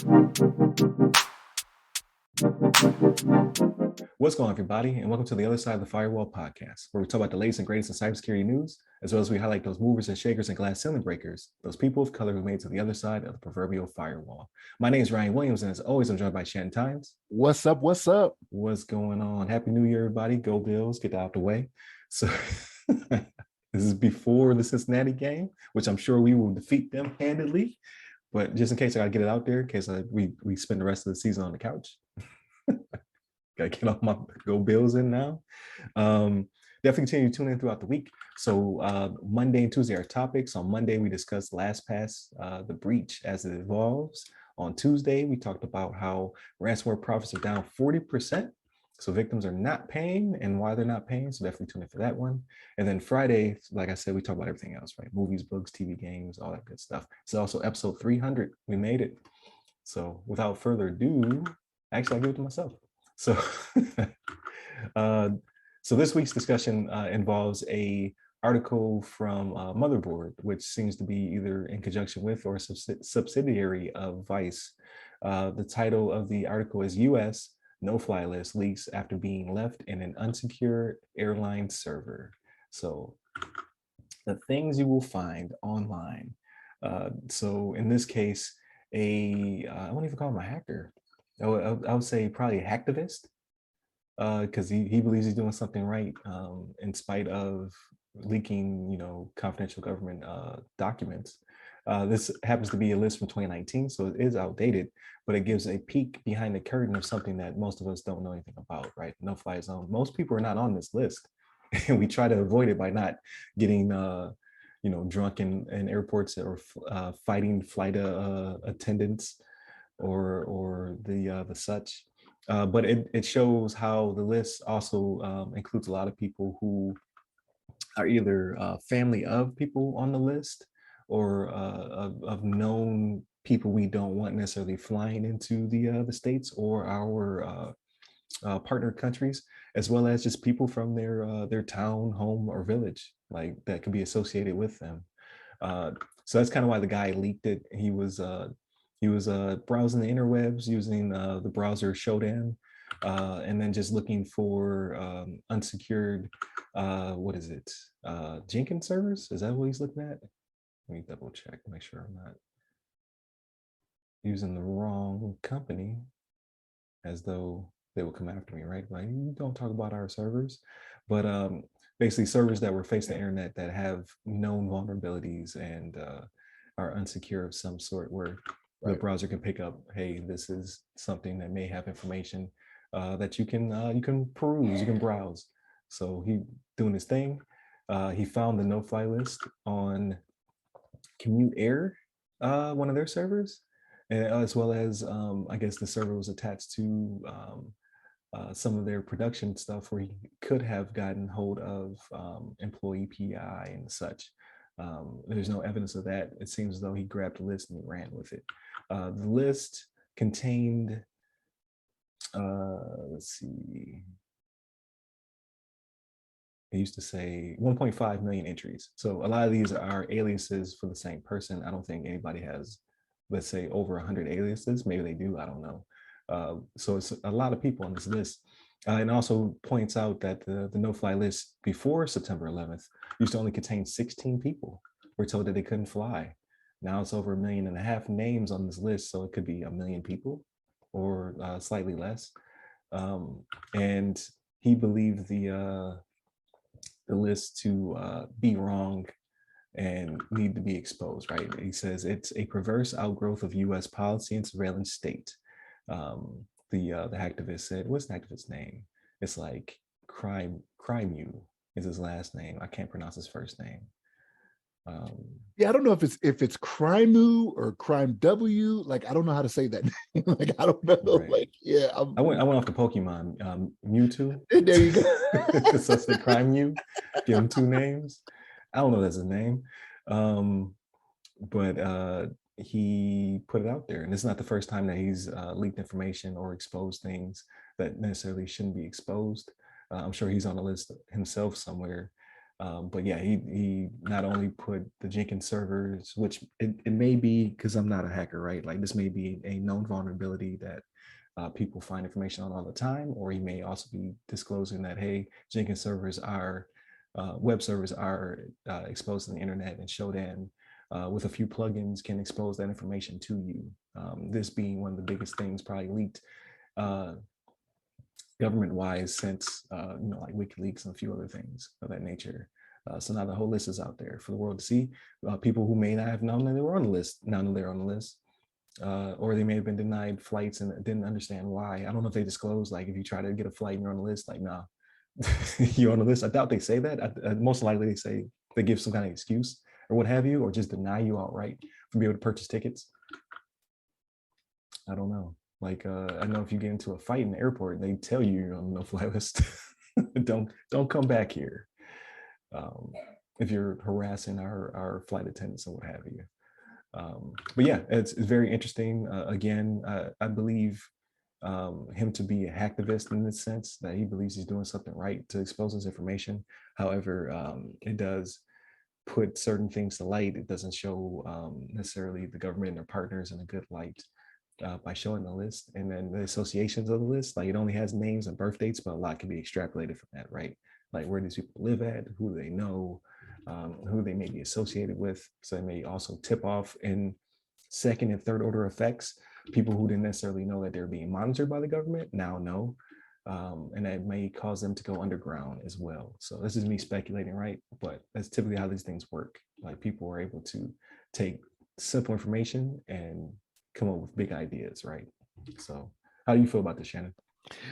What's going on, everybody, and welcome to the Other Side of the Firewall podcast, where we talk about the latest and greatest in cybersecurity news, as well as we highlight those movers and shakers and glass ceiling breakers, those people of color who made it to the other side of the proverbial firewall. My name is Ryan Williams, and as always, I'm joined by Shannon Times. What's up? What's up? What's going on? Happy New Year, everybody. Go Bills. Get that out the way. So this is before the Cincinnati game, which I'm sure we will defeat them handedly. But just in case I gotta get it out there, in case we spend the rest of the season on the couch. Gotta get all my Go Bills in now. Definitely continue to tune in throughout the week. So Monday and Tuesday are topics. On Monday, we discussed LastPass, the breach as it evolves. On Tuesday, we talked about how ransomware profits are down 40%. So victims are not paying and why they're not paying. So definitely tune in for that one. And then Friday, like I said, we talk about everything else, right? Movies, books, TV, games, all that good stuff. It's also episode 300. We made it. So without further ado, actually, I'll give it to myself. So, so this week's discussion involves a article from Motherboard, which seems to be either in conjunction with or a subsidiary of Vice. The title of the article is U.S. no-fly list leaks after being left in an unsecured airline server. So the things you will find online. So in this case, I won't even call him a hacker. I would say probably a hacktivist, because he believes he's doing something right in spite of leaking, confidential government documents. This happens to be a list from 2019, so it is outdated, but it gives a peek behind the curtain of something that most of us don't know anything about, right? No-fly zone. Most people are not on this list, and we try to avoid it by not getting, drunk in airports or fighting flight attendants or the such. But it shows how the list also includes a lot of people who are either family of people on the list or of known people we don't want necessarily flying into the States or our partner countries, as well as just people from their town, home, or village, like that could be associated with them. So that's kind of why the guy leaked it. He was browsing the interwebs using the browser Shodan, and then just looking for unsecured, Jenkins servers? Is that what he's looking at? Let me double check, make sure I'm not using the wrong company, as though they will come after me, right? Like, you don't talk about our servers. But basically servers that were facing the internet that have known vulnerabilities and are unsecure of some sort, where the browser can pick up, hey, this is something that may have information that you can peruse, you can browse. So he doing his thing. He found the no-fly list on Commute Air, one of their servers, and as well as I guess the server was attached to some of their production stuff where he could have gotten hold of employee PI and such. There's no evidence of that. It seems as though he grabbed the list and he ran with it. The list contained, let's see, it used to say 1.5 million entries. So a lot of these are aliases for the same person. I don't think anybody has, let's say, over 100 aliases. Maybe they do, I don't know. So it's a lot of people on this list. And also points out that the no-fly list before September 11th used to only contain 16 people. We're told that they couldn't fly. Now it's over 1.5 million names on this list, so it could be 1 million people or slightly less. And he believed the list to be wrong and need to be exposed, right? He says it's a perverse outgrowth of U.S. policy and surveillance state. The hacktivist said, what's the hacktivist's name? It's like Crime You is his last name. I can't pronounce his first name. Yeah, I don't know if it's Crimeu or Crime W. Like, I don't know how to say that name. Like, I don't know. Right. Like, yeah, I went off the Pokemon Mewtwo. There you go. So it's the Crime You. Give him 2 names. I don't know if that's his name, but he put it out there, and it's not the first time that he's leaked information or exposed things that necessarily shouldn't be exposed. I'm sure he's on the list himself somewhere. But yeah, he not only put the Jenkins servers, which it may be, because I'm not a hacker, right? Like this may be a known vulnerability that people find information on all the time, or he may also be disclosing that, hey, Jenkins servers are, web servers are exposed to the internet, and Shodan, with a few plugins, can expose that information to you. This being one of the biggest things probably leaked uh, government-wise since like WikiLeaks and a few other things of that nature. So now the whole list is out there for the world to see. People who may not have known that they were on the list now know they're on the list, or they may have been denied flights and didn't understand why. I don't know if they disclose, like if you try to get a flight and you're on the list, like nah, you're on the list. I doubt they say that. Most likely they say they give some kind of excuse or what have you, or just deny you outright from being able to purchase tickets. I don't know. Like I know if you get into a fight in the airport, they tell you you're on the no-fly list. don't come back here. If you're harassing our flight attendants and what have you. But yeah, it's very interesting. Again, I believe him to be a hacktivist in the sense that he believes he's doing something right to expose his information. However, it does put certain things to light. It doesn't show necessarily the government and their partners in a good light by showing the list, and then the associations of the list. Like it only has names and birth dates, but a lot can be extrapolated from that, right? Like where these people live at, who they know, who they may be associated with. So it may also tip off in second and third order effects. People who didn't necessarily know that they're being monitored by the government now know. And that may cause them to go underground as well. So this is me speculating, right? But that's typically how these things work. Like people are able to take simple information and come up with big ideas, right? So how do you feel about this, Shannon?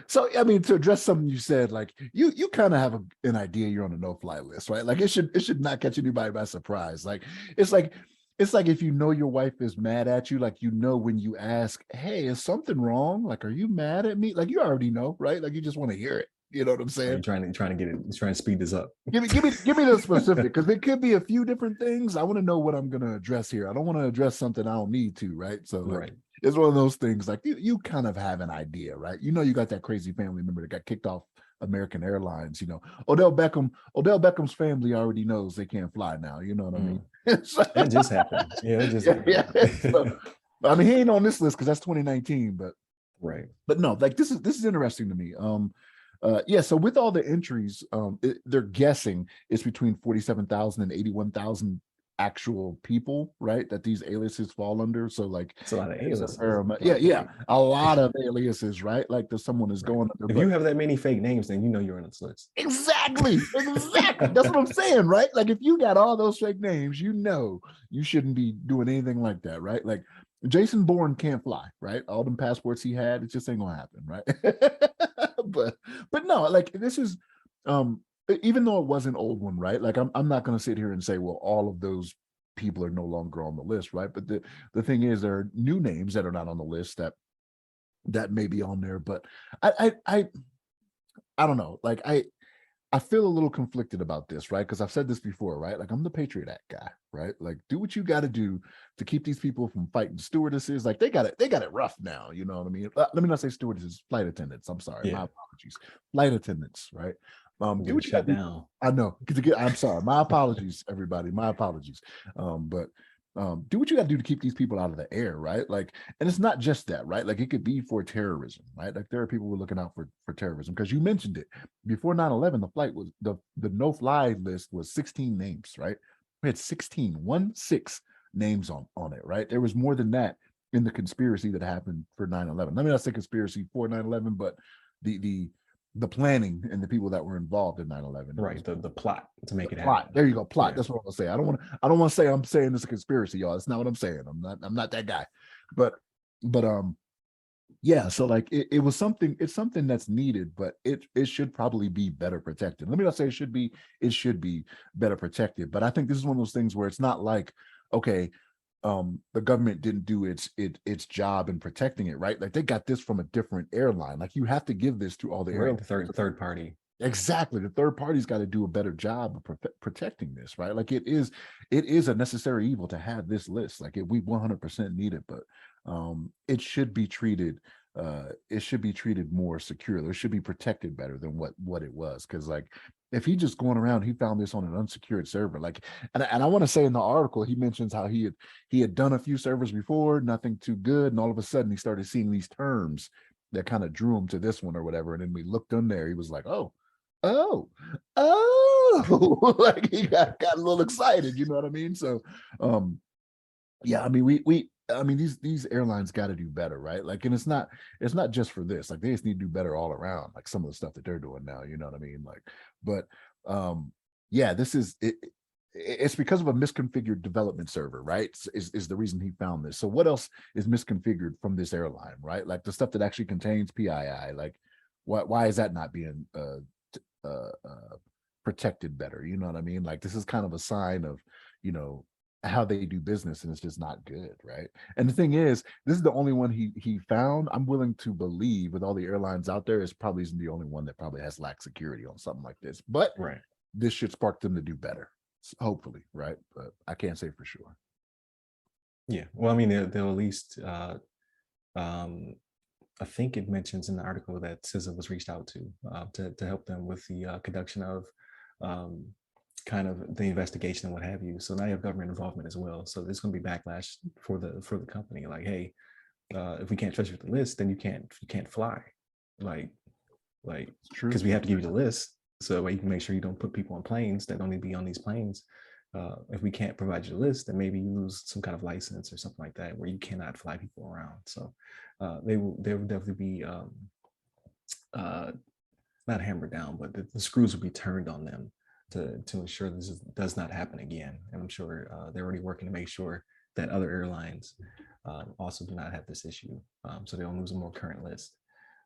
So, I mean, to address something you said, like you kind of have an idea you're on a no-fly list, right? Like it should not catch anybody by surprise. Like it's like if you know your wife is mad at you, like when you ask, "Hey, is something wrong? Like, are you mad at me?" Like you already know, right? Like you just want to hear it. You know what I'm Are saying? you trying to get it? You're trying to speed this up. Give me the specific, because it could be a few different things. I want to know what I'm going to address here. I don't want to address something I don't need to, right? So like, right. it's one of those things. Like you kind of have an idea, right? You know, you got that crazy family member that got kicked off American Airlines. You know, Odell Beckham's family already knows they can't fly now. You know what I mean? That just happened. Yeah, it just happened. Yeah. So, I mean, he ain't on this list because that's 2019, but right. But no, like this is interesting to me. Yeah, so with all the entries, they're guessing it's between 47,000 and 81,000 actual people, right? That these aliases fall under. So like it's a lot of aliases. Yeah, a lot of aliases, right? Like there's someone is going under. If you have that many fake names, then you know you're on this list. Exactly. That's what I'm saying, right? Like if you got all those fake names, you know you shouldn't be doing anything like that, right? Like Jason Bourne can't fly, right? All them passports he had, it just ain't gonna happen, right? but no, like this is even though it was an old one, right? Like I'm not gonna sit here and say, well, all of those people are no longer on the list, right? But the thing is, there are new names that are not on the list that may be on there, but I don't know. Like I feel a little conflicted about this, right? Because I've said this before, right? Like I'm the Patriot Act guy, right? Like do what you got to do to keep these people from fighting stewardesses. Like they got it rough now. You know what I mean? Let me not say stewardesses, flight attendants. I'm sorry, my apologies, flight attendants, right? Do what you got down. I know. I'm sorry. My apologies, everybody. My apologies. But do what you got to do to keep these people out of the air, right? Like, and it's not just that, right? Like it could be for terrorism, right? Like there are people who are looking out for terrorism, because you mentioned it before 9/11. The flight was the no-fly list was 16 names, right? We had 16 names on it, right? There was more than that in the conspiracy that happened for 9/11. Let me not say conspiracy for 9/11, but the planning and the people that were involved in 9/11. Right. The plot to make it plot. happen. There you go. Plot. Yeah. That's what I'm gonna say. I don't want to say I'm saying this is a conspiracy, y'all. That's not what I'm saying. I'm not that guy. But yeah, so like it was something, it's something that's needed, but it should probably be better protected. Let me not say it should be better protected, but I think this is one of those things where it's not like, okay, the government didn't do its job in protecting it, right? Like they got this from a different airline. Like you have to give this to all the airlines. The third party. Exactly. The third party's got to do a better job of protecting this, right? Like it is a necessary evil to have this list. Like we 100% need it, but it should be treated more secure. It should be protected better than what it was. Cause like if he just going around, he found this on an unsecured server. Like, and I want to say in the article, he mentions how he had done a few servers before, nothing too good, and all of a sudden he started seeing these terms that kind of drew him to this one or whatever. And then we looked in there, he was like, oh, like he got a little excited, you know what I mean? So yeah, I mean, I mean, these airlines got to do better, right? Like, and it's not just for this. Like, they just need to do better all around. Like some of the stuff that they're doing now, you know what I mean? Like, but yeah, this is it. It's because of a misconfigured development server, right? Is the reason he found this. So what else is misconfigured from this airline, right? Like the stuff that actually contains PII. Like, why is that not being protected better? You know what I mean? Like, this is kind of a sign of, you know, how they do business, and it's just not good, right? And the thing is, this is the only one he found. I'm willing to believe with all the airlines out there, it's probably isn't the only one that probably has lax security on something like this. But Right. this should spark them to do better, hopefully, right? But I can't say for sure. Yeah. Well, I mean, they'll at least I think it mentions in the article that CISA was reached out to help them with the conduction of um, kind of the investigation and what have you. So now you have government involvement as well. So there's going to be backlash for the company. Like, hey, if we can't trust you with the list, then you can't fly. Like because we have to give you the list so you can make sure you don't put people on planes that don't need to be on these planes. If we can't provide you the list, then maybe you lose some kind of license or something like that where you cannot fly people around. So they will definitely be not hammered down, but the screws will be turned on them to ensure this does not happen again. And I'm sure they're already working to make sure that other airlines also do not have this issue, so they don't lose a more current list.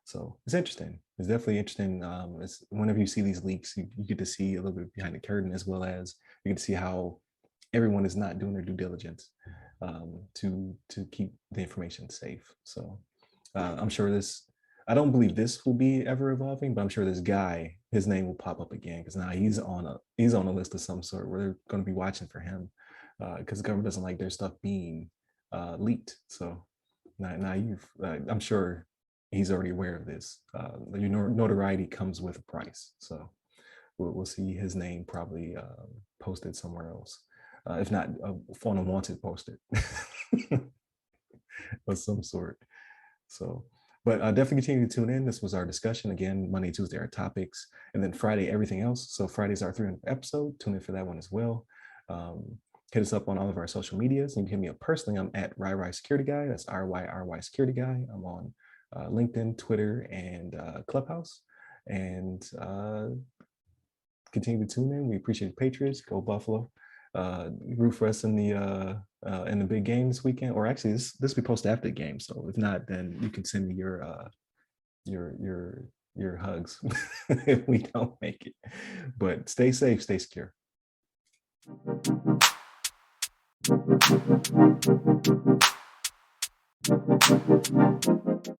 So it's interesting. It's definitely interesting. It's whenever you see these leaks, you get to see a little bit behind the curtain, as well as you get to see how everyone is not doing their due diligence to keep the information safe. So I'm sure this. I don't believe this will be ever evolving, but I'm sure this guy, his name will pop up again because now he's on a list of some sort where they're going to be watching for him because the government doesn't like their stuff being leaked. So now I'm sure he's already aware of this. Your notoriety comes with a price, so we'll see his name probably posted somewhere else, if not on a wanted posted of some sort. So, but definitely continue to tune in. This was our discussion again. Monday, Tuesday, our topics, and then Friday, everything else. So Friday's our 300th episode. Tune in for that one as well. Hit us up on all of our social medias. You can hit me up personally. I'm at RyRy Security Guy. That's RYRY Security Guy. I'm on LinkedIn, Twitter, and Clubhouse. And continue to tune in. We appreciate the Patriots. Go Buffalo. Root for us in the big game this weekend. Or actually, this will be posted after the game. So if not, then you can send me your hugs if we don't make it. But stay safe, stay secure.